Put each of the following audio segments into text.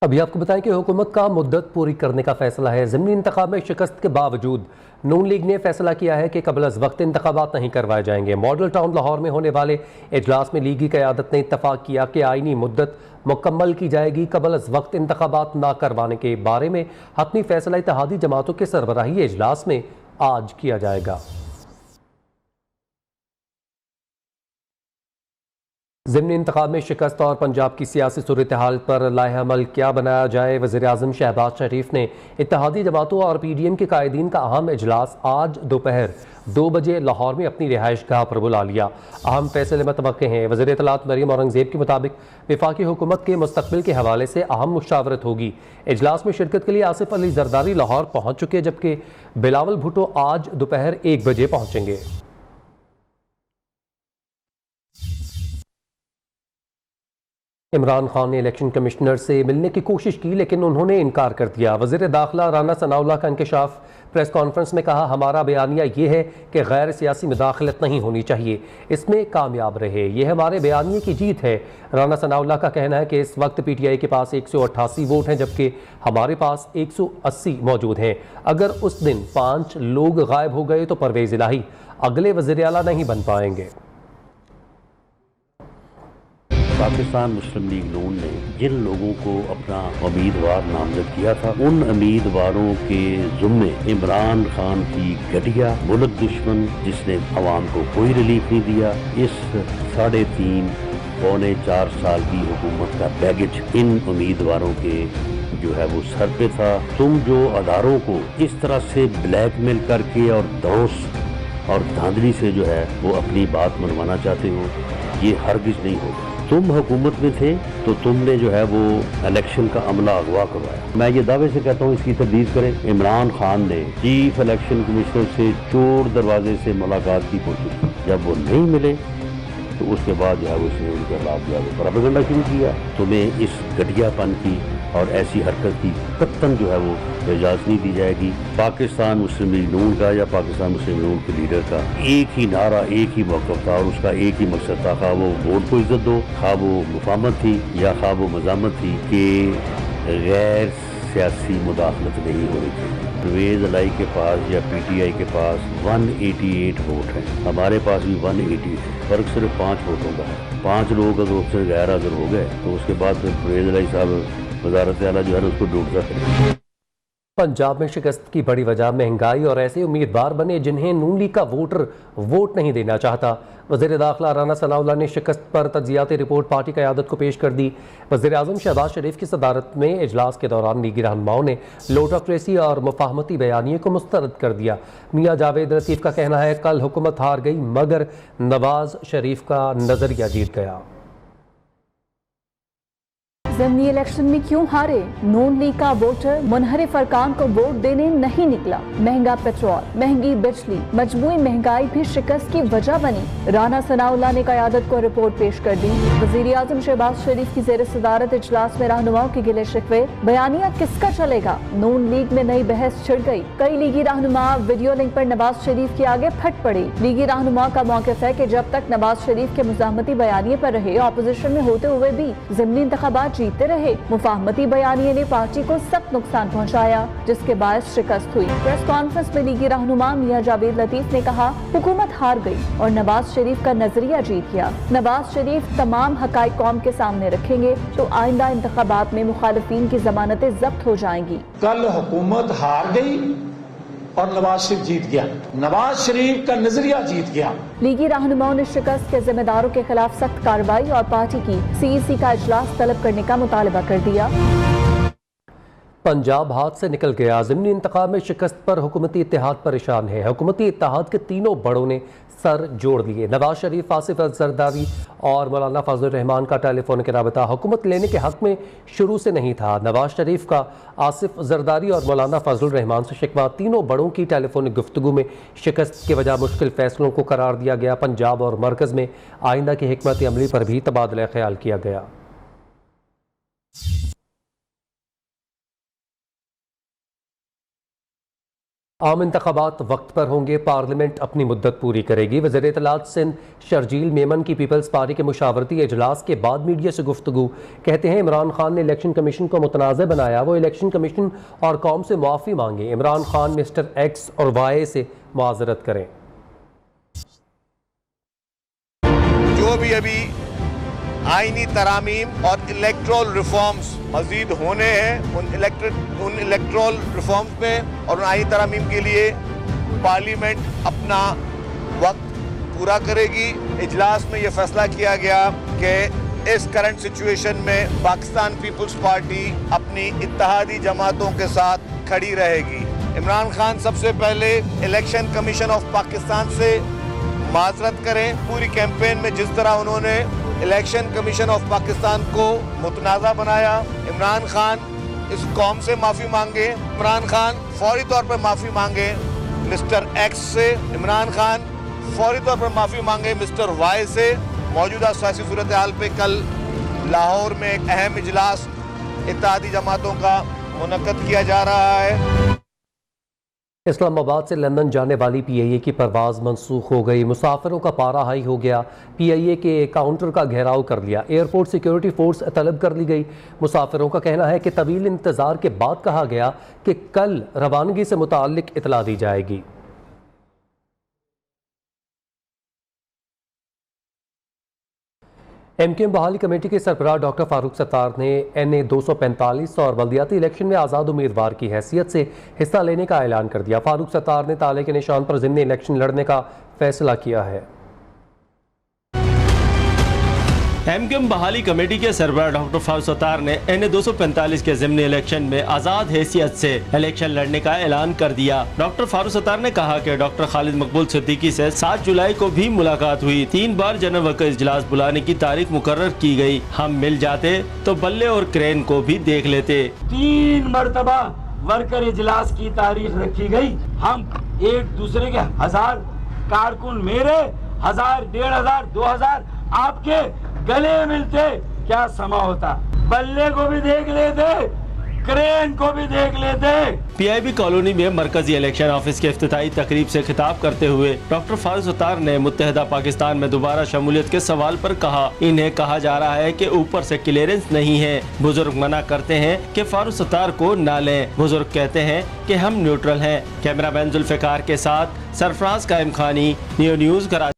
अभी आपको बताएं कि हुकूमत का मुद्दत पूरी करने का फैसला है। ज़िमनी इंतखाब में शिकस्त के बावजूद नून लीग ने फैसला किया है कि कबल अज़ वक्त इंतखाबात नहीं करवाए जाएंगे। मॉडल टाउन लाहौर में होने वाले इजलास में लीगी क़यादत ने इत्तफाक किया कि आइनी मुद्दत मुकम्मल की जाएगी। कबल अज़ वक्त इंतखाबात ना करवाने के बारे में हतमी फैसला इत्तेहादी जमातों के सरबराही इजलास में आज किया जाएगा। ज़िमनी इंतखाब में शिकस्त और पंजाब की सियासी सूरत हाल पर लाहेअमल क्या बनाया जाए। वज़ीर आज़म शहबाज शरीफ ने इत्तेहादी जमातों और PDM के कायदीन का अहम इजलास आज दोपहर 2 बजे लाहौर में अपनी रिहाइश गाह पर बुला लिया। अहम फैसले मतवक्के हैं। वज़ीर इत्तलात मरीम औरंगज़ेब के मुताबिक वफाकी हुकूमत के मुस्तकबिल के हवाले से अहम मुशावरत होगी। इजलास में शिरकत के लिए आसिफ अली जरदारी लाहौर पहुँच चुके, जबकि बिलावल भुट्टो आज दोपहर 1 बजे पहुँचेंगे। इमरान खान ने इलेक्शन कमिश्नर से मिलने की कोशिश की, लेकिन उन्होंने इनकार कर दिया। वज़ीर दाखिला राना सनाउल्लाह का इंकशाफ। प्रेस कॉन्फ्रेंस में कहा, हमारा बयानिया ये है कि गैर सियासी मुदाखलत नहीं होनी चाहिए, इसमें कामयाब रहे। यह हमारे बयानिए की जीत है। राना सनाउल्लाह का कहना है कि इस वक्त PTI के पास 188 वोट हैं, जबकि हमारे पास 180 मौजूद हैं। अगर उस दिन 5 लोग गायब हो गए तो परवेज़ इलाही अगले वज़ीर आला नहीं बन पाएंगे। पाकिस्तान मुस्लिम लीग नून ने जिन लोगों को अपना उम्मीदवार नामजद किया था, उन उम्मीदवारों के जुम्मे इमरान खान की घटिया मुल्क दुश्मन, जिसने अवाम को कोई रिलीफ नहीं दिया, इस 3.5 पौने 4 साल की हुकूमत का बैगेज इन उम्मीदवारों के जो है वो सर पे था। तुम जो अदारों को इस तरह से ब्लैकमेल करके और धौंस और धांधली से जो है वो अपनी बात मनवाना चाहते हो, ये हरगिज नहीं होगा। तुम हुकूमत में थे तो तुमने जो है वो इलेक्शन का अमला अगवा करवाया। मैं ये दावे से कहता हूँ, इसकी तर्दीद करें। इमरान खान ने चीफ इलेक्शन कमिश्नर से चोर दरवाजे से मुलाकात की कोशिश की, जब वो नहीं मिले तो उसके बाद जो है वो उसने उनके खिलाफ जो है वो प्रोपेगेंडा शुरू किया। तुम्हें इस घटियापन की और ऐसी हरकत की कतई जो है वो इजाज़त नहीं दी जाएगी। पाकिस्तान मुस्लिम लीग नून का या पाकिस्तान मुस्लिम नून के लीडर का एक ही नारा, एक ही मौक़िफ़ था और उसका एक ही मकसद था, खा वो वोट को इज्जत दो, खा वो मुफाहमत थी या खा वो मज़ामत थी कि गैर सियासी मुदाखलत नहीं होनी चाहिए। परवेज़ इलाही के पास या PTI के पास 188 वोट हैं, हमारे पास भी 188 है। फर्क सिर्फ 5 वोटों का है। 5 लोग अगर उससे गैर हाजिर हो गए तो उसके बाद फिर परवेज़ इलाही साहब वज़ारत आला जो है उसको ढूंढता है। पंजाब में शिकस्त की बड़ी वजह महंगाई और ऐसे उम्मीदवार बने जिन्हें नून लीग का वोटर वोट नहीं देना चाहता। वज़ीर दाखिला राना सनाउल्लाह ने शिकस्त पर तज्जियाती रिपोर्ट पार्टी क़यादत को पेश कर दी। वज़ीर आज़म शहबाज शरीफ की सदारत में इजलास के दौरान लीगी रहनुमाओं ने लोटाप्रेसी और मुफाहमती बयानिए को मुस्तरद कर दिया। मियाँ जावेद लतीफ़ का कहना है, कल हुकूमत हार गई मगर नवाज शरीफ का नज़रिया जीत गया। ज़िमनी इलेक्शन में क्यों हारे? नून लीग का वोटर मुनहरिफ अरकान को वोट देने नहीं निकला। महंगा पेट्रोल, महंगी बिजली, मजमूई महंगाई भी शिकस्त की वजह बनी। राना सनाउल्लाह ने क़यादत को रिपोर्ट पेश कर दी। वज़ीर आज़म शहबाज शरीफ की ज़ेर सदारत इजलास में रहनुमाओं के गिले शिकवे। बयानिया किसका चलेगा? नून लीग में नई बहस छिड़ गई। कई लीगी रहनुमा वीडियो लिंक पर नवाज शरीफ के आगे फट पड़े। लीगी रहनुमा का मौक़िफ़ है कि जब तक नवाज शरीफ के मुज़ाहमती बयानिए पर रहे, अपोजिशन में होते हुए भी ज़िमनी इंतखाबात जीतते रहे। मुफाहमती बयानिए ने पार्टी को सख्त नुकसान पहुंचाया, जिसके बायस शिकस्त हुई। प्रेस कॉन्फ्रेंस में लीगी रहनुमा मियाँ जावेद लतीफ ने कहा, हुकूमत हार गई और नवाज शरीफ का नजरिया जीत गया। नवाज शरीफ तमाम हकाइक कौम के सामने रखेंगे तो आइंदा इंतखाबात में मुखालिफिन की जमानतें जब्त हो जाएंगी। कल हुकूमत हार गई और नवाज शरीफ जीत गया, नवाज शरीफ का नजरिया जीत गया। लीगी रहनुमाओं ने शिकस्त के जिम्मेदारों के खिलाफ सख्त कार्रवाई और पार्टी की CEC का इजलास तलब करने का मुतालबा कर दिया। पंजाब हाथ से निकल गया। ज़िमनी इंतखाब में शिकस्त पर हुकूमती इत्तेहाद परेशान है। हुकूमती इत्तेहाद के तीनों बड़ों ने सर जोड़ लिए। नवाज शरीफ, आसिफ जरदारी और मौलाना फजल रहमान का टेलीफोनिक राबता हुकूमत लेने के हक में शुरू से नहीं था। नवाज शरीफ का आसिफ जरदारी और मौलाना फजल रहमान से शिकवा। तीनों बड़ों की टेलीफोनिक गुफ्तगू में शिकस्त की वजह मुश्किल फैसलों को करार दिया गया। पंजाब और मरकज़ में आइंदा की हिकमत अमली पर भी तबादला ख्याल किया गया। आम इंतखाबात वक्त पर होंगे, पार्लियामेंट अपनी मुद्दत पूरी करेगी। वज़ीर इत्तलात सिंध शर्जील मेमन की पीपल्स पार्टी के मुशावरती इजलास के बाद मीडिया से गुफ्तगू। कहते हैं इमरान खान ने इलेक्शन कमीशन को मुतनाज़ बनाया, वो इलेक्शन कमीशन और कौम से मुआफ़ी मांगे। इमरान खान मिस्टर एक्स और वाई से मुआज़रत करें। जो भी अभी आईनी तरामीम और इलेक्ट्रल रिफॉर्म्स मजीद होने हैं, उन इलेक्ट्रल रिफॉर्म्स में और उन आईनी तरामीम के लिए पार्लियामेंट अपना वक्त पूरा करेगी। इजलास में यह फैसला किया गया कि इस करंट सिचुएशन में पाकिस्तान पीपल्स पार्टी अपनी इत्तेहादी जमातों के साथ खड़ी रहेगी। इमरान खान सबसे पहले इलेक्शन कमीशन ऑफ पाकिस्तान से माजरत करें। पूरी कैंपेन में जिस तरह उन्होंने इलेक्शन कमीशन ऑफ पाकिस्तान को मुतनाज़ा बनाया, इमरान खान इस कौम से माफ़ी मांगे। इमरान खान फौरी तौर पर माफ़ी मांगे मिस्टर एक्स से। इमरान खान फौरी तौर पर माफ़ी मांगे मिस्टर वाई से। मौजूदा सियासी सूरत हाल पे कल लाहौर में एक अहम इजलास इत्तेहादी जमातों का मुनक्कद किया जा रहा है। इस्लामाबाद से लंदन जाने वाली PIA की परवाज़ मनसूख हो गई। मुसाफिरों का पारा हाई हो गया। PIA के काउंटर का घेराव कर लिया। एयरपोर्ट सिक्योरिटी फोर्स तलब कर ली गई। मुसाफिरों का कहना है कि तवील इंतज़ार के बाद कहा गया कि कल रवानगी से मुताल्लिक इतला दी जाएगी। MKM बहाली कमेटी के सरबराह डॉक्टर फारूक सत्तार ने NA 245 और बल्दियाती इलेक्शन में आज़ाद उम्मीदवार की हैसियत से हिस्सा लेने का ऐलान कर दिया। फारूक सत्तार ने ताले के निशान पर ज़िम्नी इलेक्शन लड़ने का फैसला किया है। MKM बहाली कमेटी के सरबराह डॉक्टर फारूक सत्तार ने NA 245 के ज़िम्नी इलेक्शन में आज़ाद हैसियत से इलेक्शन लड़ने का ऐलान कर दिया। डॉक्टर फारूक सत्तार ने कहा कि डॉक्टर खालिद मकबूल सिद्दीकी से 7 जुलाई को भी मुलाकात हुई। 3 बार जनरल वर्कर इजलास बुलाने की तारीख मुकर्रर की गई। हम मिल जाते तो बल्ले और क्रेन को भी देख लेते। 3 मरतबा वर्कर इजलास की तारीख रखी गई। हम एक दूसरे के 1000 कारकुन, मेरे 1000, 1500, 2000 आपके गले मिलते, क्या समा होता। बल्ले को भी देख लेते, क्रेन को भी देख लेते। PIB कॉलोनी में मरकजी इलेक्शन ऑफिस के इफ्तिताही तकरीब से खिताब करते हुए डॉक्टर फारूक सत्तार ने मुत्तहिदा पाकिस्तान में दोबारा शमूलियत के सवाल पर कहा, इन्हें कहा जा रहा है कि ऊपर से क्लियरेंस नहीं है। बुजुर्ग मना करते हैं कि फारूक सत्तार को ना लें। बुजुर्ग कहते हैं कि हम न्यूट्रल हैं। कैमरामैन जुल्फ़िकार के साथ सरफराज कायम खानी, नियो न्यूज़ कराची।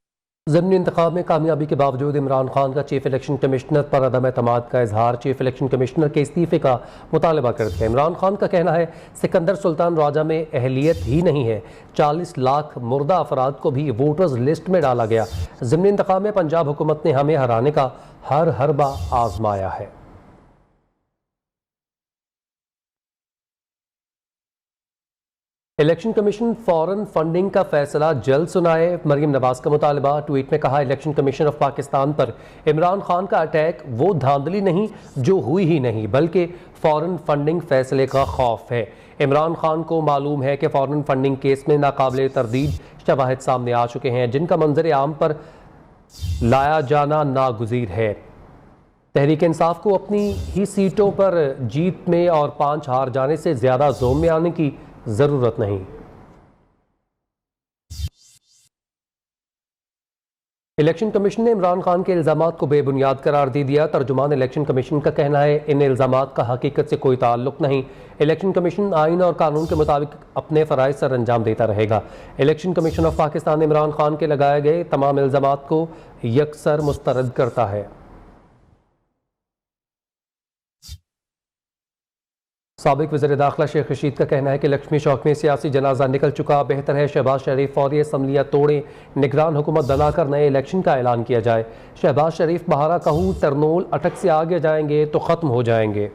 ज़िमनी इंतखाब में कामयाबी के बावजूद इमरान खान का चीफ इलेक्शन कमिश्नर पर अदम एतमाद का इजहार। चीफ इलेक्शन कमिश्नर के इस्तीफे का मुतालबा कर दिया। इमरान खान का कहना है सिकंदर सुल्तान राजा में अहलियत ही नहीं है। 40 लाख मुर्दा अफराद को भी वोटर्स लिस्ट में डाला गया। ज़िमनी इंतखाब में पंजाब हुकूमत ने हमें हराने का हर हरबा आजमाया है। इलेक्शन कमीशन फॉरेन फंडिंग का फैसला जल्द सुनाए, मरीम नवाज का मुतालबा। ट्वीट में कहा, इलेक्शन कमीशन ऑफ पाकिस्तान पर इमरान खान का अटैक वो धांधली नहीं जो हुई ही नहीं, बल्कि फॉरेन फंडिंग फैसले का खौफ है। इमरान खान को मालूम है कि फॉरेन फंडिंग केस में नाकाबिल तरदीद शवाहिद सामने आ चुके हैं, जिनका मंजर आम पर लाया जाना नागुज़ीर है। तहरीक इंसाफ को अपनी ही सीटों पर जीत में और 5 हार जाने से ज़्यादा जोम में आने की ज़रूरत नहीं। इलेक्शन कमीशन ने इमरान खान के इल्ज़ामात को बेबुनियाद करार दे दिया। तर्जुमान इलेक्शन कमीशन का कहना है इन इल्ज़ामात का हकीकत से कोई ताल्लुक नहीं। इलेक्शन कमीशन आइन और कानून के मुताबिक अपने फ़राइज़ सर अंजाम देता रहेगा। Election commission of Pakistan Imran Khan के लगाए गए तमाम इल्ज़ामात को यकसर मुस्तरद करता है। साबिक वज़ीर दाखिला शेख रशीद का कहना है कि लक्ष्मी चौक में सियासी जनाजा निकल चुका, बेहतर है शहबाज शरीफ फौरी असम्बलियाँ तोड़ें, निगरान हुकूमत बनाकर नए इलेक्शन का ऐलान किया जाए। शहबाज शरीफ बहारा कहूँ तरनोल अटक से आगे जाएंगे तो ख़त्म हो जाएंगे।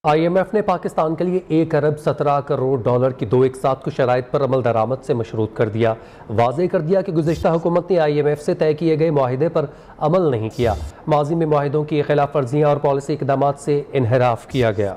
IMF ने पाकिस्तान के लिए 1 अरब 17 करोड़ डॉलर की 2 एक साथ को शराइत पर अमल दरामद से मशरूत कर दिया। वाज़ेह कर दिया कि गुज़िश्ता हुकूमत ने IMF से तय किए गए मुआहिदे पर अमल नहीं किया। माजी में मुआहिदों की खिलाफ वर्जियाँ और पॉलिसी इक़दामात से इन्हिराफ किया गया।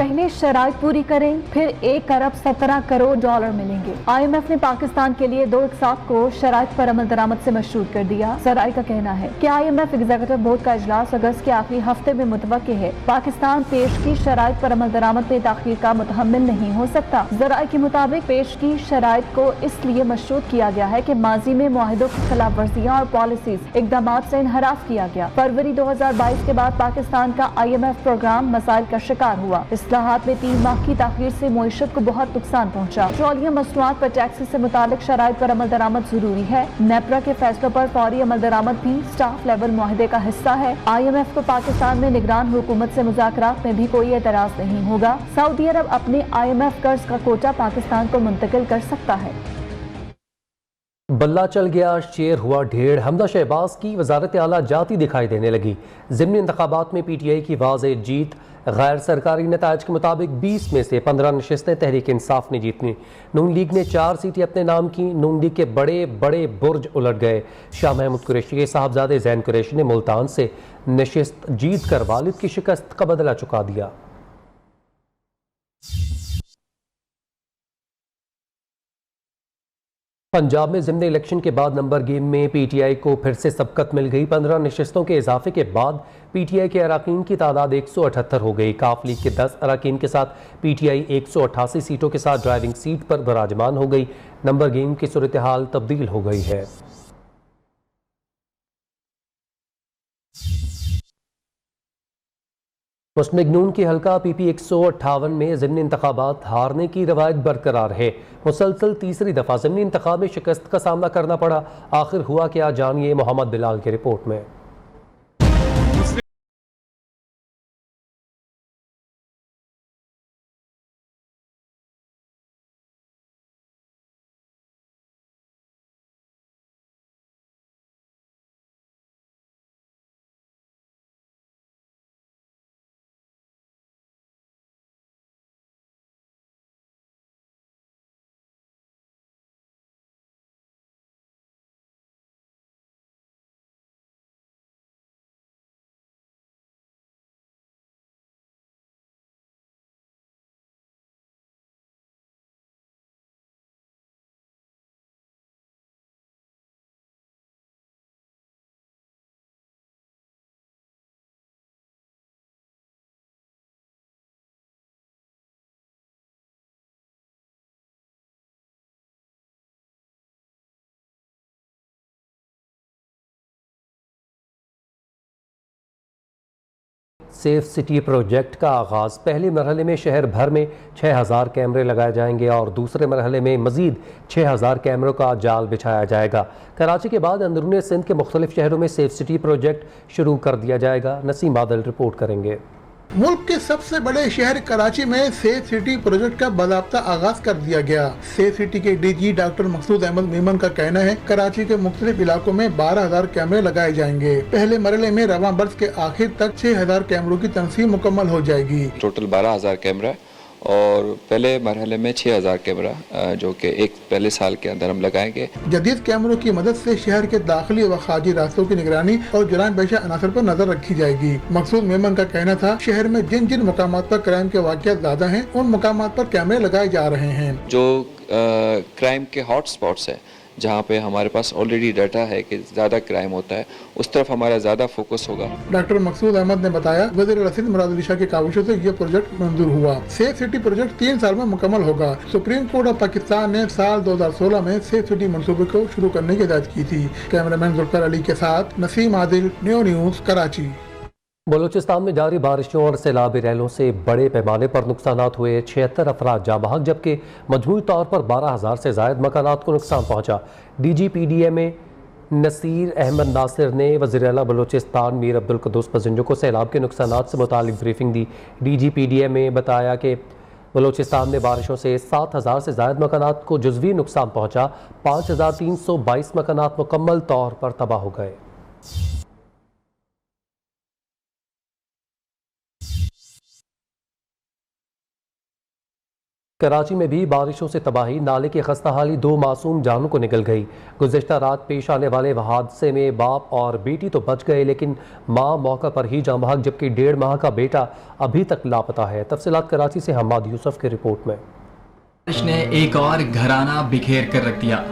पहले शराइत पूरी करें, फिर 1 अरब 17 करोड़ डॉलर मिलेंगे। IMF ने पाकिस्तान के लिए 2/7 करोड़ शराइत पर अमल दरामद से मशरूत कर दिया। सराय का कहना है कि IMF एग्जीक्यूटिव बोर्ड का इजलास अगस्त के आखिरी हफ्ते में मुतवक्किल है। पाकिस्तान पेश की शराइत पर अमल दरामद में ताखीर का मुतहम्मिल नहीं हो सकता। जराये के मुताबिक पेश की शराइत को इसलिए मशरूत किया गया है कि माजी में मुआहिदों की खिलाफ वर्जियाँ और पॉलिसीज इकदाम से इनहराफ किया गया। फरवरी 2022 के बाद पाकिस्तान का IMF प्रोग्राम मसाइल का शिकार हुआ। इस्लाहात में 3 माह की ताखीर से मईशत को बहुत नुकसान पहुंचा। पेट्रोलियम मसनूआत पर टैक्स से मुतालिक शराइत पर अमल दरामद जरूरी है। नेपरा के फैसलों पर फौरी अमल दरामद भी स्टाफ लेवल मुआहदे का हिस्सा है। IMF को पाकिस्तान में निगरान हुकूमत से मुज़ाकरात में भी कोई एतराज नहीं होगा। सऊदी अरब अपने IMF कर्ज का कोटा पाकिस्तान को मुंतकिल कर सकता है। बल्ला चल गया, शेर हुआ ढेर। हमदा शहबाज की वजारत आला जाती दिखाई देने लगी। ज़िमनी इंतखाबात में PTI की वाज़ेह जीत। गैर सरकारी नताइज के मुताबिक 20 में से 15 नशिस्तें तहरीक इंसाफ ने जीतनी। नून लीग ने 4 सीटें अपने नाम की। नून लीग के बड़े बड़े बुर्ज उलट गए। शाह महमूद कुरैशी के साहबजादे जैन कुरैशी ने मुल्तान से नशिस्त जीत कर वालिद की शिकस्त का बदला चुका दिया। पंजाब में ज़िमनी इलेक्शन के बाद नंबर गेम में PTI को फिर से सबकत मिल गई। 15 नशिस्तों के इजाफे के बाद PTI के अराकीन की तादाद 178 हो गई। काफ लीग के 10 अराकीन के साथ PTI 188 सीटों के साथ ड्राइविंग सीट पर विराजमान हो गई। नंबर गेम की सूरत हाल तब्दील हो गई है। मुस्लिम नून की हल्का PP 158 में ज़िमनी इंतखाबात हारने की रवायत बरकरार है। मुसलसल तीसरी दफ़ा ज़िमनी इंतखाब में शिकस्त का सामना करना पड़ा। आखिर हुआ क्या, जानिए मोहम्मद बिलाल की रिपोर्ट में। सेफ सिटी प्रोजेक्ट का आगाज़। पहले मरहले में शहर भर में 6000 कैमरे लगाए जाएंगे और दूसरे मरहले में मज़ीद 6000 कैमरों का जाल बिछाया जाएगा। कराची के बाद अंदरूनी सिंध के मुख्तलिफ शहरों में सेफ सिटी प्रोजेक्ट शुरू कर दिया जाएगा। नसीम बादल रिपोर्ट करेंगे। मुल्क के सबसे बड़े शहर कराची में सेफ सिटी प्रोजेक्ट का बाज़ाब्ता आगाज कर दिया गया। सेफ सिटी के DG डॉक्टर मकसूद अहमद मेमन का कहना है कराची के मुख्तलिफ इलाकों में 12,000 कैमरे लगाए जाएंगे। पहले मरहले में रवां बरस के आखिर तक 6,000 कैमरों की तनसीब मुकम्मल हो जाएगी। टोटल 12,000 कैमरा और पहले मरहले में 6,000 कैमरा जो कि एक पहले साल के अंदर हम लगाएंगे। जदीद कैमरों की मदद से शहर के दाखिली व खारजी रास्तों की निगरानी और जुर्म पेशा अनासर पर नजर रखी जाएगी। मकसूद मेमन का कहना था शहर में जिन जिन मुकामात पर क्राइम के वाक़यात ज्यादा हैं उन मुकामात पर कैमरे लगाए जा रहे हैं। जो क्राइम के हॉट स्पॉट्स है जहाँ पे हमारे पास ऑलरेडी डाटा है कि ज्यादा क्राइम होता है उस तरफ हमारा ज्यादा फोकस होगा। डॉक्टर मकसूद अहमद ने बताया वज़ीर रशीद मुराद अली शाह की काविशों से ये प्रोजेक्ट मंजूर हुआ। सेफ सिटी प्रोजेक्ट 3 साल में मुकम्मल होगा। सुप्रीम कोर्ट ऑफ पाकिस्तान ने साल 2016 में सेफ सिटी मंसूबे को शुरू करने की हिदायत की थी। कैमरामैन जुल्फिकार अली के साथ नसीम आदिल, न्यू न्यूज़, कराची। बलूचिस्तान में जारी बारिशों और सैलाबी रैलों से बड़े पैमाने पर नुकसानात हुए। 76 अफराद जाँ बहक जबकि मजमूई तौर पर 12,000 से ज़ायद मकानात को नुकसान पहुँचा। DG PDM नसीर अहमद नासिर ने वज़ीर आला बलूचिस्तान मीर अब्दुल कुद्दूस पसंजों को सैलाब के नुकसानात से मुतालिक ब्रीफिंग दी। DG PDM ने बताया कि बलूचिस्तान में बारिशों से 7,000 से ज़ायद मकानात को जुज़वी नुकसान पहुँचा। 5,322 मकानात मुकम्मल तौर पर तबाह हो गए। कराची में भी बारिशों से तबाही, नाले की खस्ताहाली, 2 मासूम जानों को निकल गई। गुज़िश्ता रात पेश आने वाले हादसे में बाप और बेटी तो बच गए, लेकिन मां मौका पर ही जाँ बहक, जबकि 1.5 माह का बेटा अभी तक लापता है। तफसीलात कराची से हम्माद यूसुफ की रिपोर्ट में। बारिश ने एक और घराना बिखेर कर रख दिया।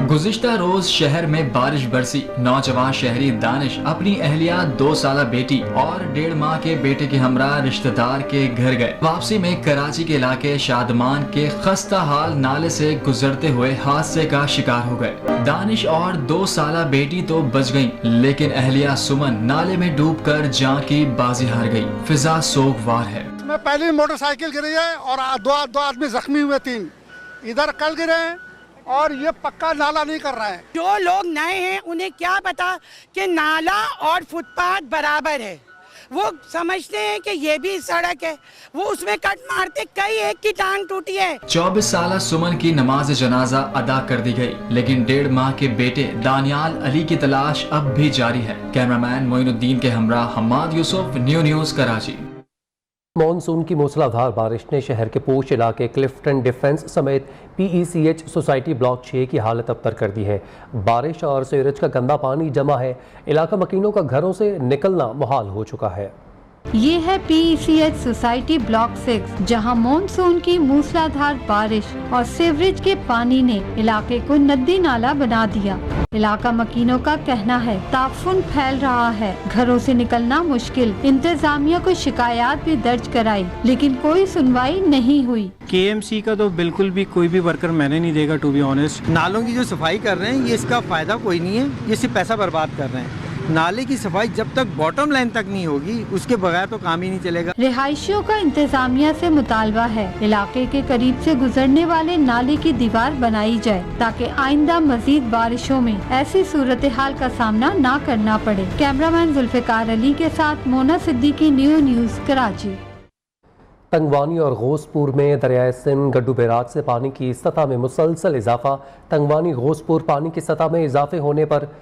गुज़िश्ता रोज शहर में बारिश बरसी। नौजवान शहरी दानिश अपनी अहलिया 2 साला बेटी और 1.5 माह के बेटे के हमरा रिश्तेदार के घर गए। वापसी में कराची के इलाके शादमान के खस्ता हाल नाले से गुजरते हुए हादसे का शिकार हो गए। दानिश और 2 साला बेटी तो बच गयी, लेकिन अहलिया सुमन नाले में डूबकर जान की बाजी हार गयी। फिजा सोगवार है। पहले मोटरसाइकिल गिरी है और दो आदमी जख्मी हुए, 3 इधर कल गिरे हैं और ये पक्का नाला नहीं कर रहा है। जो लोग नए हैं उन्हें क्या पता कि नाला और फुटपाथ बराबर है। वो समझते हैं कि ये भी सड़क है, वो उसमें कट मारते, कई एक की टांग टूटी है। 24 साला सुमन की नमाज जनाजा अदा कर दी गई, लेकिन 1.5 माह के बेटे दानियाल अली की तलाश अब भी जारी है। कैमरामैन मोइनुद्दीन के हमरा हम्माद यूसुफ, न्यूज़ कराची। मॉनसून की मूसलाधार बारिश ने शहर के पोश इलाके क्लिफ्टन डिफेंस समेत PECH सोसाइटी ब्लॉक 6 की हालत अबतर कर दी है। बारिश और सीवरेज का गंदा पानी जमा है। इलाका मकीनों का घरों से निकलना मुहाल हो चुका है। ये है PECH सोसाइटी ब्लॉक 6, जहां मॉनसून की मूसलाधार बारिश और सीवरेज के पानी ने इलाके को नदी नाला बना दिया। इलाका मकीनों का कहना है ताफुन फैल रहा है, घरों से निकलना मुश्किल। इंतजामिया को शिकायत भी दर्ज कराई, लेकिन कोई सुनवाई नहीं हुई। KMC का तो बिल्कुल भी कोई भी वर्कर मैंने नहीं देगा, टू बी ऑनेस्ट। नालों की जो सफाई कर रहे हैं, ये इसका फायदा कोई नहीं है, ये सिर्फ पैसा बर्बाद कर रहे हैं। नाले की सफाई जब तक बॉटम लाइन तक नहीं होगी, उसके बगैर तो काम ही नहीं चलेगा। रिहायशियों का इंतजामिया से मुतालबा है इलाके के करीब से गुजरने वाले नाले की दीवार बनाई जाए, ताकि आइंदा मजीद बारिशों में ऐसी सूरत हाल का सामना न करना पड़े। कैमरामैन जुल्फिकार अली के साथ मोना सिद्दीकी, न्यूज़ कराची। तंगवानी और गोसपुर में दरियाए सिंध गड्डू बैराज से पानी की सतह में मुसलसल इजाफा। तंगवानी गोसपुर पानी की सतह में इजाफे होने पर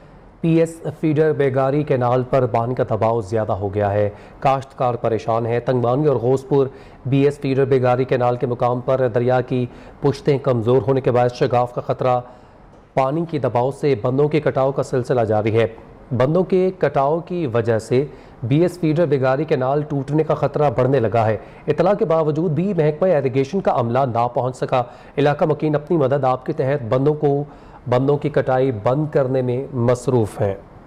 PS फीडर बेगारी कैनाल पर पानी का दबाव ज़्यादा हो गया है। काश्तकार परेशान है। तंगवानी और गोसपुर BS फीडर बेगारी कैनाल के मुकाम पर दरिया की पुश्तें कमज़ोर होने के बाद शगाफ का ख़तरा। पानी के दबाव से बंदों के कटाव का सिलसिला जारी है। बंदों के कटाव की वजह से BS फीडर बेगारी कैनाल टूटने का खतरा बढ़ने लगा है। इतला के बावजूद भी महकमा इरिगेशन का अमला ना पहुंच सका। इलाका मकीन अपनी मदद आपके तहत बंदों की कटाई बंद करने में मसरूफ़ हैं।